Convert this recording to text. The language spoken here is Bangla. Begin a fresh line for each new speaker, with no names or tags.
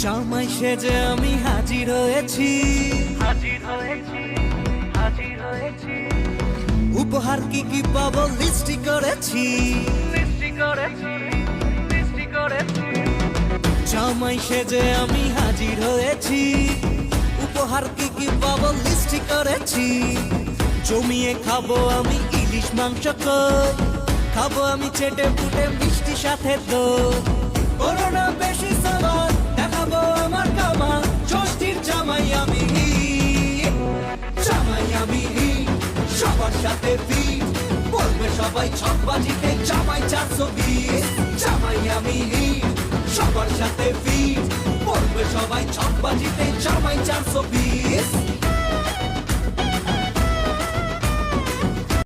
জামাই সেজে আমি হাজির হয়েছি, উপহার কি কি পাবো লিস্টি করেছি। জামাই সেজে আমি হাজির হয়েছি, উপহার কি কি পাবো লিস্টি করেছি। জমিয়ে খাবো আমি ইলিশ মাংস কই, খাবো আমি চেটে পুটে মিষ্টি সাথে দই। করোনা বেশি সাবার দেখাবো আমার কামাল, ষষ্ঠীর জামাই আমি, জামাই আমি সবার সাথে ফিট, বলবে সবাই ছকবাজিতে জামাই 420। জামাই আমি সবার সাথে ফিট, বলবে সবাই ছকবাজিতে জামাই 420।